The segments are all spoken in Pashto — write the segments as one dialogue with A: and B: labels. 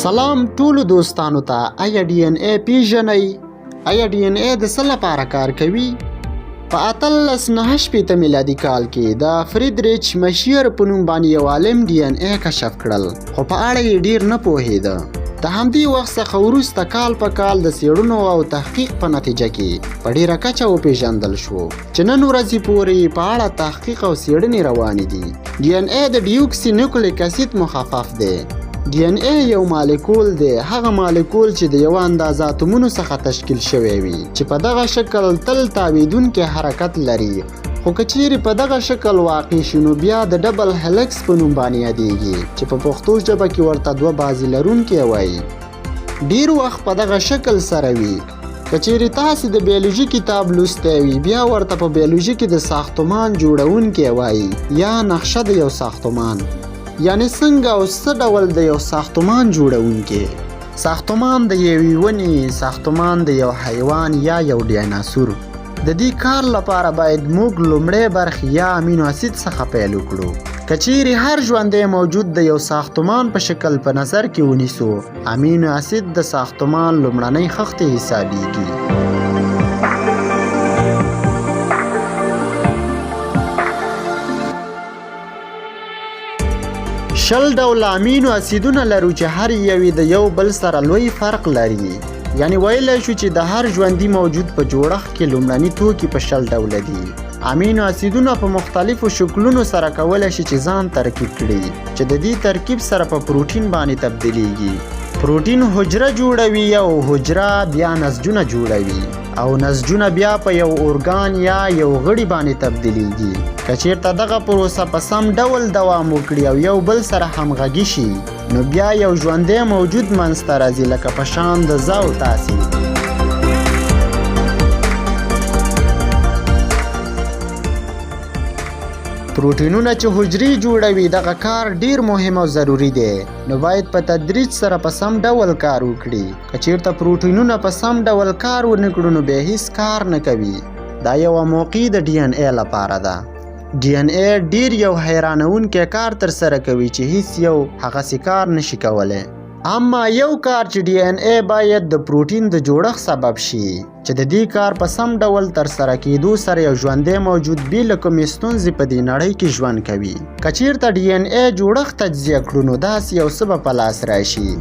A: سلام ټولو دوستانو ته. آیا ډي ان اے پیژنئ؟ آیا ډي ان اے د څه لپاره کار کوي؟ په 1898 میلادي کال کې د فریدریچ مشیر په نوم باندې یو عالم ډي ان اے کشف کړل، خو په اړه یې ډیر نه پوهېده. د همدې وخت څخه وروسته کال په کال د څېړنو او تحقیق په نتیجه کې په ډیره کچه وپېژندل شو چې نن ورځې پورې په اړه تحقیق او څېړنې روانې دي. ډي ان اے د ډیوکسي نیوکلیک اسید مخفف دی. ډي ان اے یو مالیکول دی، هغه مالیکول چې د یو اندازه اتومونو څخه تشکیل شوی وي چې په دغه شکل تل تاویدونکی حرکت لري. خو که چیرې په دغه شکل واقع شي نو بیا د ډبل هلیکس په نوم باندې یادیږي چې په پښتو ژبه کې ورته دوه بازي لرونکی وایي. ډیر وخت په دغه شکل سره وي. که چیرې تاسې د بیولوژي کتاب لوستی وي بیا ورته په بیولوژي کې د ساختمان جوړونکی وایي یا نقشه د یو ساختمان، یعنی څنګه او څه ډول د یو ساختمان جوړونکی. ساختمان د یوې ونې، ساختمان د یو حیوان یا یو ډایناسور. د دې کار لپاره باید موږ لومړی برخې یا امینو اسید څخه پیل وکړو. که چیرې هر ژوندی موجود د یو ساختمان په شکل په نظر کې ونیسو، امینو اسید د ساختمان لومړنۍ خښتې حسابیږي. شل ډوله امینو اسیدونه لرو چې هر یوې د یو بل سره لوی فرق لري. یعنی ویلی شو چې د هر ژوندي موجود په جوړښت کې لومړني توکي په 60 ډوله دي. امینو اسیدونه په مختلفو شکلونو سره کولی شي چې ځان ترکیب کړي چې د دې ترکیب سره په پروټین باندې تبدیلیږي. پروټین حجره جوړوي او حجره بیا نسجونه جوړوي او نسجونه بیا په یو ارګان یا یو غړي باندې تبدیلیږي. که چیرته دغه پروسه په سم ډول دوام وکړي او یو بل سره همغږي شي نو بیا یو ژوندی موجود منځته راځي، لکه په شان د زه او تاسې. پروټینونه چې حجرې جوړوي دغه کار ډیر مهم او ضروری دی، نو باید په تدریج سره په سم ډول کار وکړي. که چیرته پروټینونه په سم ډول کار ونه کړو نو بیا هیڅ کار نه کوي. دا یوه موقع د ډي ان اے لپاره ده. ډي ان اے ډیر یو حیرانونکی کار ترسره کوي چې هیڅ یو هغسې کار نشي کولی. اما یو کار چې ډي ان اے باید د پروټین د جوړښت سبب شي چې د دې کار په سم ډول ترسره کیدو سره یو ژوندی موجود بې له کومې ستونزې په دې نړۍ کې ژوند کوي. که چیرته ډي ان اے جوړښت تجزیه کړو نو داسې یو څه به په لاس راشي.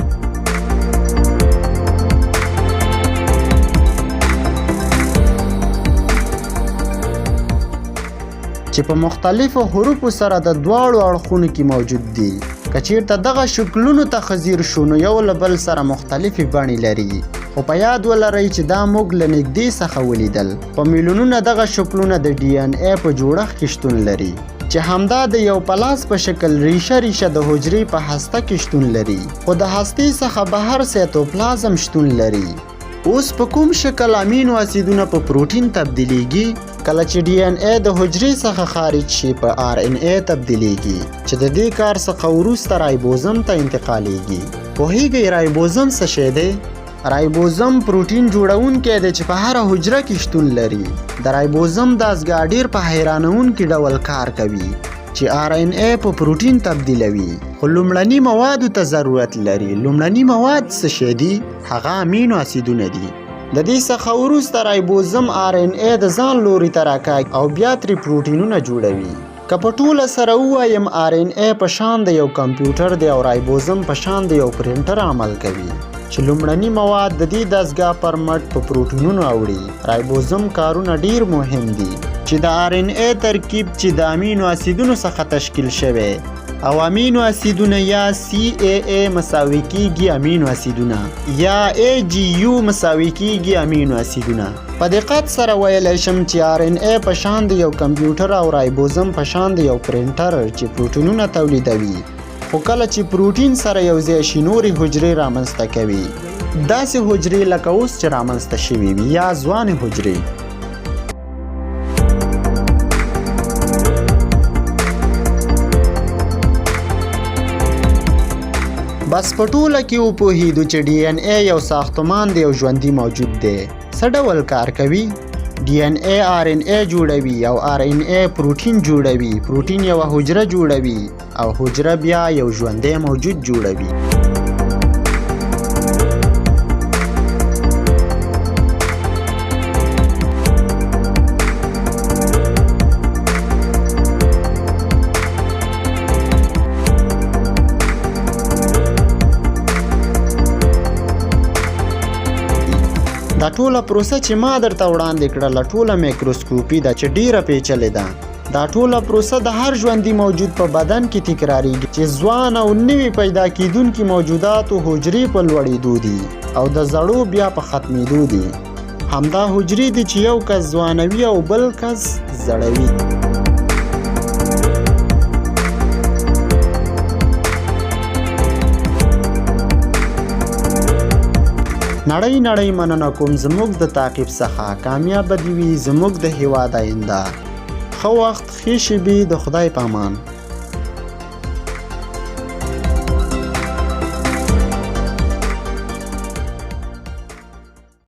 A: چې په مختلفو حروفو سره د دواړو اړخونو کې موجود دي. که چیرته دغه شکلونو ته خزیر شو نو یو له بل سره مختلفې بڼې لري، خو په یاد ولرئ چې دا موږ له نږدې څخه ولیدل. په میلیونونه دغه شکلونه د ډي ان اے په جوړښت کې شتون لري چې همدا د یو پلاس په شکل ریشه د حجرې په هسته کې شتون لري، خو د هستې څخه بهر سیتوپلازم شتون لري. اوس په کوم شکل امینو اسیدونه په پروټین تبدیلیږي؟ کله چې ډي ان اے د حجرې څخه خارج شي په آر ان اے تبدیلیږي چې د دې کار څخه وروسته رایبوزم ته انتقالیږي. پوهیږئ رایبوزم څه شی دی؟ رایبوزم پروټین جوړونکی دی چې په هره حجره کې شتون لري. د رایبوزم دستګاه ډیر په حیرانونکي ډول کار کوي چې آر ان اے په پروټین تبدیلوي، خو لومړني موادو ته ضرورت لري. لومړني مواد څه شی دي؟ هغه امینو اسیدونه دي. د دې څخه وروسته رایبوزم آر ان اے د ځان لوري ته راکاږي او بیا ترې پروټینونه جوړوي. که په ټوله سره ووایم آر ان اے په شان د یو کمپیوټر دی او رایبوزم په شان د یو پرنټر عمل کوي چې لومړني مواد د دې دستګاه پر مټ په پروټینونو اوړي. رایبوزم کارونه ډیر مهم دي چې د آر ان اے ترکیب چې د امینو اسیدونو څخه تشکیل شوی او امینو اسیدونه یا سی ای ای مساوي کیږي امینو اسیدونه یا ای جی یو مساوي کیږي امینو اسیدونه. په دقت سره ویلی شم چې آر ان اے په شان د یو کمپیوټر او رایبوزم په شان د یو پرنټر چې پروټینونه تولیدوي، خو کله چې پروټین سره یو ځای شي نورې حجرې رامنځته کوي. داسې حجرې لکه اوس چې رامنځته شوي وي یا ځوانې حجرې. بس په ټوله کې وپوهېدو چې ډي ان اے یو ساختمان دی، یو ژوندي موجود دی. څه ډول کار کوي؟ ډي ان اے آر ان اے جوړوي او آر ان اے پروټین جوړوي. پروټین یوه حجره جوړوي او حجره بیا یو ژوندی موجود جوړوي. دا ټوله پروسه چې ما درته وړاندې کړله ټوله میکروسکوپي ده چې ډیره پیچلې ده. دا ټوله پروسه د هر ژوندي موجود په بدن کې تکراریږي چې ځوان او نوي پیدا کیدونکي موجوداتو حجرې په لوړېدو دي او د زړو بیا په ختمېدو دي. همدا حجرې دي چې یو کس ځوانوي او بل کس زړوي. نړۍ مننه کوم زموږ د تعقیب څخه. کامیاب دې وي زموږ د هیواد آینده. ښه وخت ښې شېبې د خدای په امان.